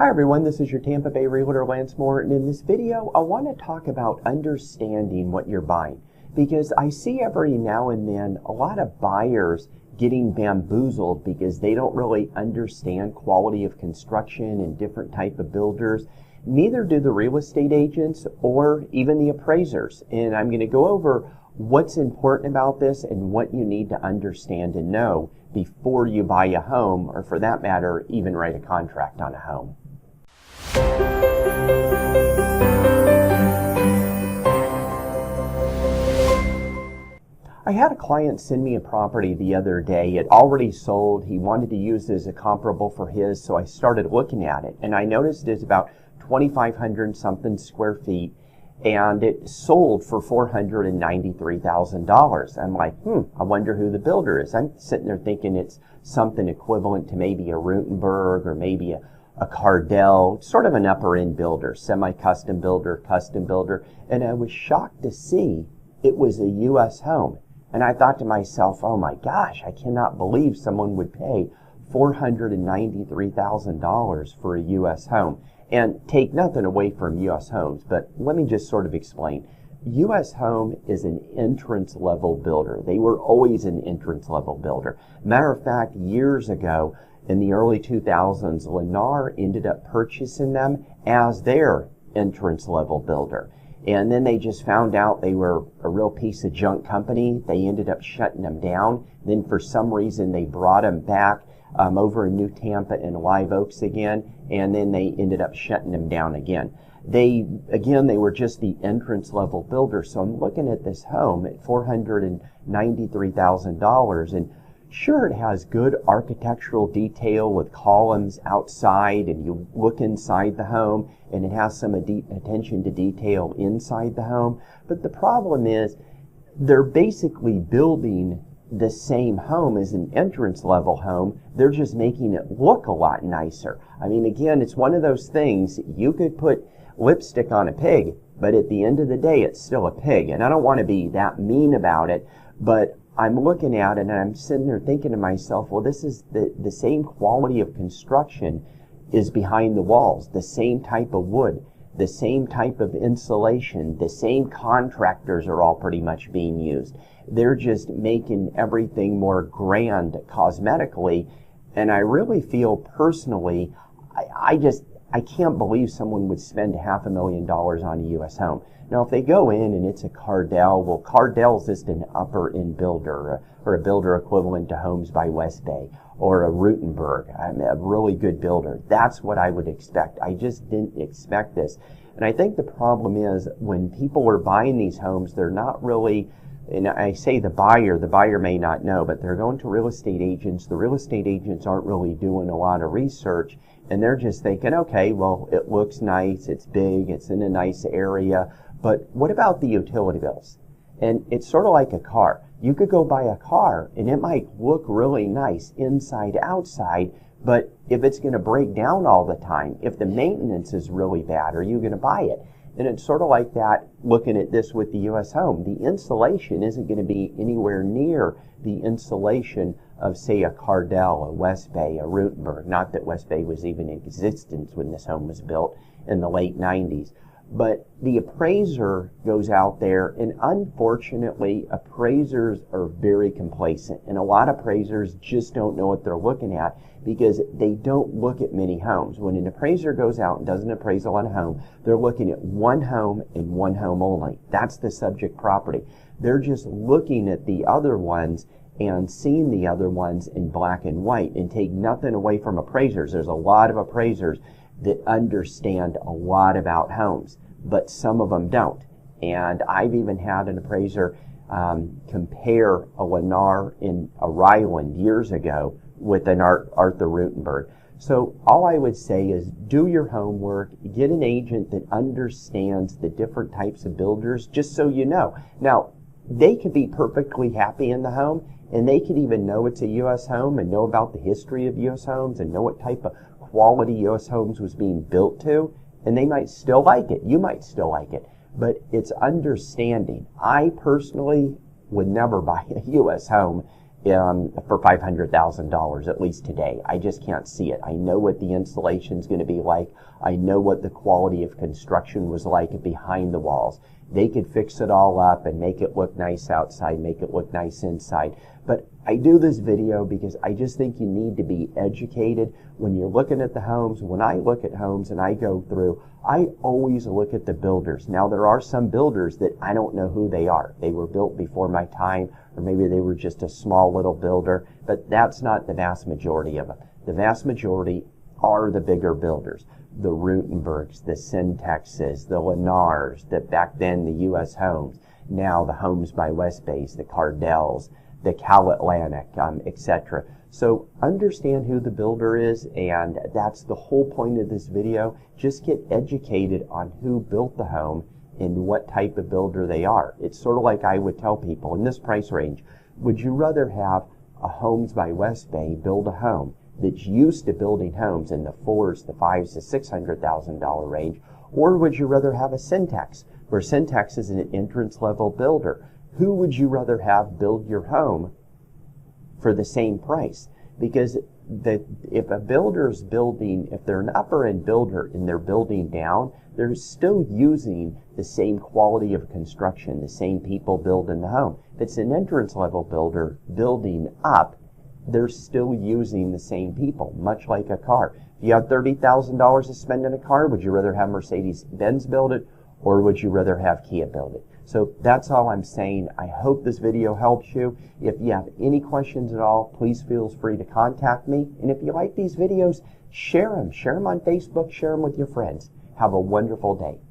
Hi everyone, this is your Tampa Bay Realtor Lance Moore, and in this video I want to talk about understanding what you're buying, because I see every now and then a lot of buyers getting bamboozled because they don't really understand quality of construction and different type of builders. Neither do the real estate agents or even the appraisers, and I'm going to go over what's important about this and what you need to understand and know before you buy a home, or for that matter, even write a contract on a home. I had a client send me a property the other day. It already sold. He wanted to use it as a comparable for his, so I started looking at it, and I noticed it's about 2,500 something square feet, and it sold for $493,000. I'm like, I wonder who the builder is. I'm sitting there thinking it's something equivalent to maybe a Rutenberg or maybe a Cardell, sort of an upper end builder, semi-custom builder, custom builder. And I was shocked to see it was a U.S. home. And I thought to myself, oh my gosh, I cannot believe someone would pay $493,000 for a U.S. home. And take nothing away from U.S. homes, but let me just sort of explain. U.S. Home is an entrance level builder. They were always an entrance level builder. Matter of fact, years ago, in the early 2000s, Lennar ended up purchasing them as their entrance level builder. And then they just found out they were a real piece of junk company. They ended up shutting them down. Then for some reason they brought them back over in New Tampa and Live Oaks again, and then they ended up shutting them down again. They were just the entrance level builder. So I'm looking at this home at $493,000, and sure, it has good architectural detail with columns outside, and you look inside the home, and it has some attention to detail inside the home. But the problem is they're basically building the same home as an entrance level home. They're just making it look a lot nicer. I mean, again, it's one of those things, you could put lipstick on a pig, but at the end of the day, it's still a pig. And I don't want to be that mean about it, but I'm looking at it and I'm sitting there thinking to myself, well, this is the same quality of construction is behind the walls, the same type of wood, the same type of insulation, the same contractors are all pretty much being used. They're just making everything more grand cosmetically. And I really feel personally, I can't believe someone would spend $500,000 on a U.S. home. Now, if they go in and it's a Cardell, well, Cardell's just an upper end builder, or a builder equivalent to Homes by West Bay, or a Rutenberg, a really good builder. That's what I would expect. I just didn't expect this. And I think the problem is when people are buying these homes, they're not really, and I say the buyer may not know, but they're going to real estate agents. The real estate agents aren't really doing a lot of research, and they're just thinking, okay, well, it looks nice, it's big, it's in a nice area, but what about the utility bills? And it's sort of like a car. You could go buy a car, and it might look really nice inside, outside, but if it's going to break down all the time, if the maintenance is really bad, are you going to buy it? And it's sort of like that looking at this with the U.S. home. The insulation isn't going to be anywhere near the insulation of, say, a Cardell, a West Bay, a Rutenberg. Not that West Bay was even in existence when this home was built in the late 90s. But the appraiser goes out there, and unfortunately, appraisers are very complacent. And a lot of appraisers just don't know what they're looking at because they don't look at many homes. When an appraiser goes out and does an appraisal on a home, they're looking at one home and one home only. That's the subject property. They're just looking at the other ones and seeing the other ones in black and white, and take nothing away from appraisers. There's a lot of appraisers that understand a lot about homes, but some of them don't. And I've even had an appraiser compare a Lennar in a Ryland years ago with an Arthur Rutenberg. So all I would say is do your homework, get an agent that understands the different types of builders, just so you know. Now, they could be perfectly happy in the home, and they could even know it's a U.S. home and know about the history of U.S. homes and know what type of quality U.S. homes was being built to, and they might still like it. You might still like it, but it's understanding. I personally would never buy a U.S. home for $500,000, at least today. I just can't see it. I know what the installation is going to be like. I know what the quality of construction was like behind the walls. They could fix it all up and make it look nice outside, make it look nice inside. But I do this video because I just think you need to be educated when you're looking at the homes. When I look at homes and I go through, I always look at the builders. Now, there are some builders that I don't know who they are. They were built before my time, or maybe they were just a small little builder, but that's not the vast majority of them. The vast majority are the bigger builders. The Rutenbergs, the Syntexes, the Lennars, back then the U.S. Homes, now the Homes by West Bays, the Cardells, the Cal Atlantic, etc. So understand who the builder is, and that's the whole point of this video. Just get educated on who built the home and what type of builder they are. It's sort of like I would tell people in this price range, would you rather have a Homes by West Bay build a home that's used to building homes in the $400,000, the $500,000 to $600,000 range, or would you rather have a Syntex, where Syntex is an entrance level builder? Who would you rather have build your home for the same price? Because if a builder's building, if they're an upper end builder and they're building down, they're still using the same quality of construction, the same people building the home. If it's an entrance level builder building up, they're still using the same people, much like a car. If you have $30,000 to spend in a car, would you rather have Mercedes Benz build it, or would you rather have Kia build it? So that's all I'm saying. I hope this video helps you. If you have any questions at all, please feel free to contact me. And if you like these videos, share them. Share them on Facebook. Share them with your friends. Have a wonderful day.